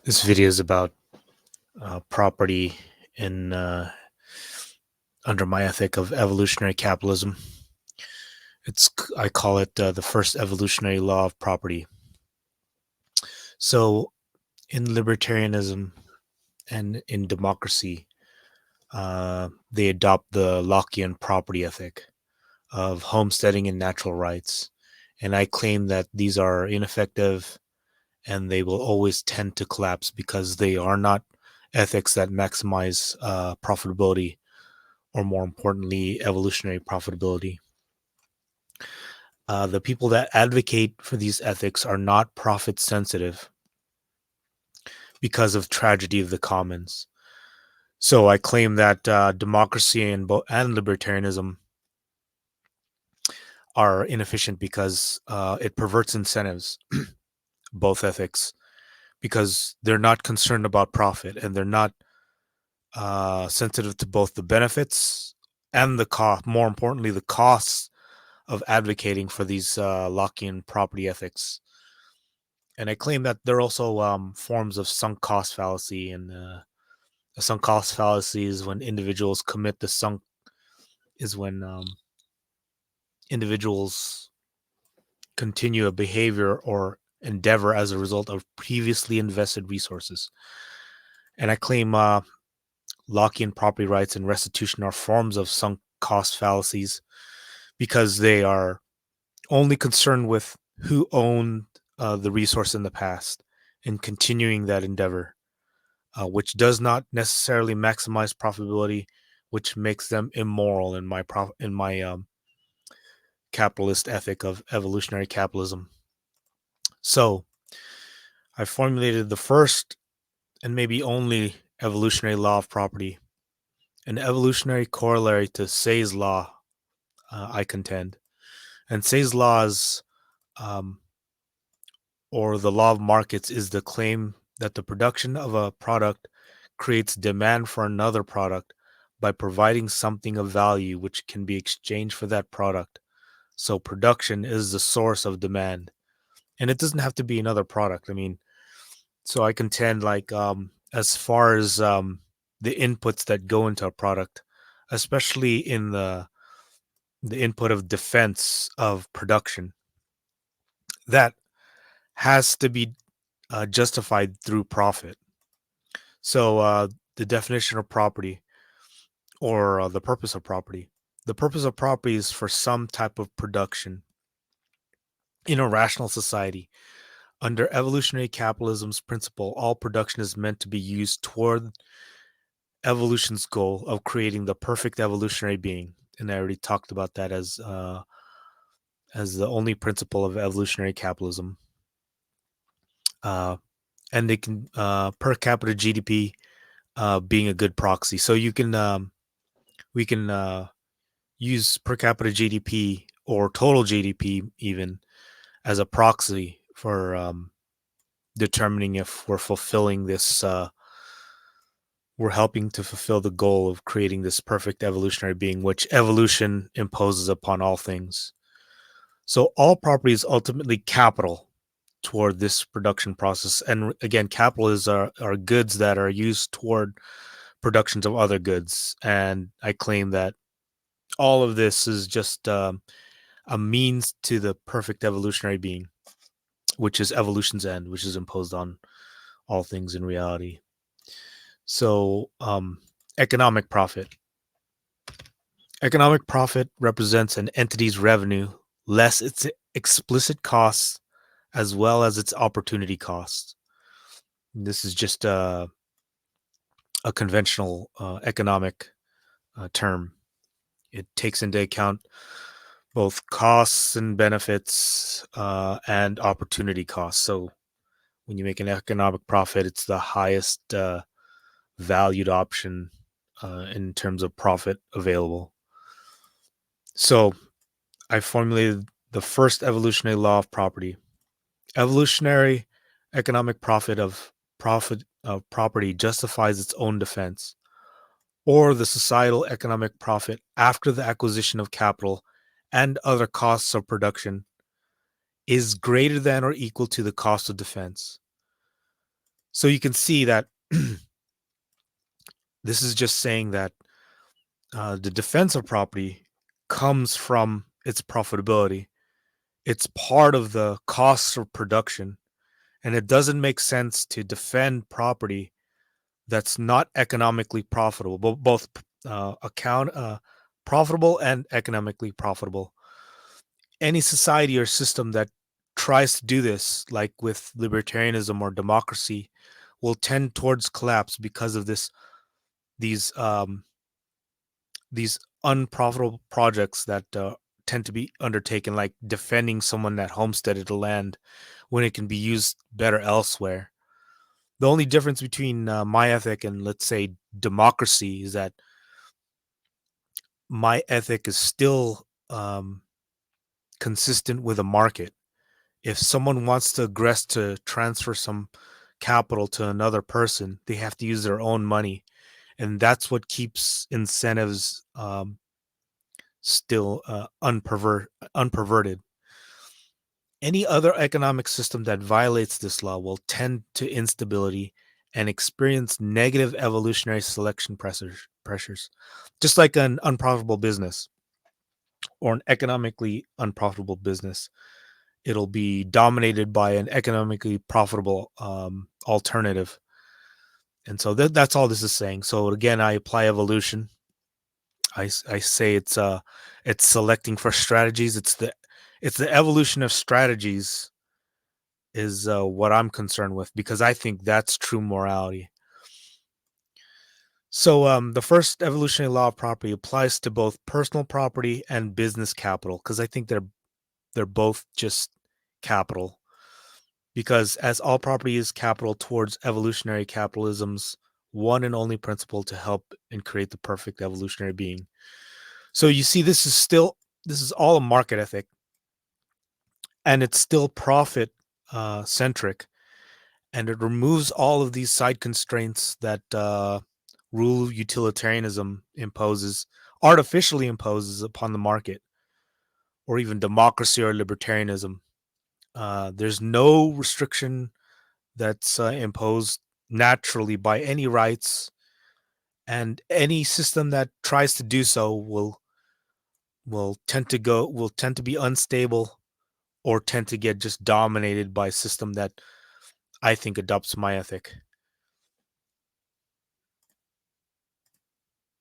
This video is about property in under my ethic of evolutionary capitalism. I call it the first evolutionary law of property. So, in libertarianism and in democracy, they adopt the Lockean property ethic of homesteading and natural rights, and I claim that these are ineffective and they will always tend to collapse because they are not ethics that maximize profitability, or more importantly, evolutionary profitability. The people that advocate for these ethics are not profit sensitive because of tragedy of the commons. So I claim that democracy and libertarianism are inefficient because it perverts incentives, both ethics, because they're not concerned about profit and they're not sensitive to both the benefits and the cost, more importantly, the costs of advocating for these Lockean property ethics. And I claim that there are also forms of sunk cost fallacy. And a sunk cost fallacy is when individuals commit the sunk, is when individuals continue a behavior or endeavor as a result of previously invested resources. And I claim Lockean property rights and restitution are forms of sunk cost fallacies because they are only concerned with who owned the resource in the past and continuing that endeavor, which does not necessarily maximize profitability, which makes them immoral in my capitalist ethic of evolutionary capitalism. So I formulated the first and maybe only evolutionary law of property, an evolutionary corollary to Say's law, I contend. And Say's laws, um, or the law of markets, is the claim that the production of a product creates demand for another product by providing something of value which can be exchanged for that product. So production is the source of demand. And it doesn't have to be another product. I mean, so I contend as far as the inputs that go into a product, especially in the input of defense of production, that has to be justified through profit. So the definition of property, or the purpose of property. The purpose of property is for some type of production in a rational society. Under evolutionary capitalism's principle, all production is meant to be used toward evolution's goal of creating the perfect evolutionary being. And I already talked about that as the only principle of evolutionary capitalism. And they can per capita GDP being a good proxy. So we can use per capita GDP or total GDP even as a proxy for determining if we're fulfilling this. We're helping to fulfill the goal of creating this perfect evolutionary being, which evolution imposes upon all things. So all property is ultimately capital toward this production process. And again, capital are goods that are used toward productions of other goods. And I claim that all of this is just a means to the perfect evolutionary being, which is evolution's end, which is imposed on all things in reality. So, economic profit. Economic profit represents an entity's revenue less its explicit costs as well as its opportunity costs. This is just a conventional economic term. It takes into account both costs and benefits and opportunity costs. So when you make an economic profit, it's the highest valued option in terms of profit available. So I formulated the first evolutionary law of property. Evolutionary economic profit of property justifies its own defense, or the societal economic profit after the acquisition of capital and other costs of production is greater than or equal to the cost of defense. So you can see that this is just saying that the defense of property comes from its profitability. It's part of the costs of production, and it doesn't make sense to defend property that's not economically profitable, both account profitable and economically profitable. Any society or system that tries to do this, like with libertarianism or democracy, will tend towards collapse because of these um, these unprofitable projects that tend to be undertaken, like defending someone that homesteaded the land when it can be used better elsewhere. The only difference between my ethic and, let's say, democracy is that my ethic is still consistent with a market. If someone wants to aggress to transfer some capital to another person, they have to use their own money, and that's what keeps incentives still unperverted. Any other economic system that violates this law will tend to instability and experience negative evolutionary selection pressures, just like an unprofitable business or an economically unprofitable business. It'll be dominated by an economically profitable alternative. And so that's all this is saying. So again, I apply evolution. I say it's selecting for strategies. It's the evolution of strategies is what I'm concerned with, because I think that's true morality. So the first evolutionary law of property applies to both personal property and business capital, because I think they're both just capital. Because as all property is capital towards evolutionary capitalism's one and only principle to help and create the perfect evolutionary being. So you see, this is all a market ethic, and it's still profit centric, and it removes all of these side constraints that rule utilitarianism artificially imposes upon the market, or even democracy or libertarianism. There's no restriction that's imposed naturally by any rights, and any system that tries to do so will tend to be unstable, or tend to get just dominated by a system that I think adopts my ethic.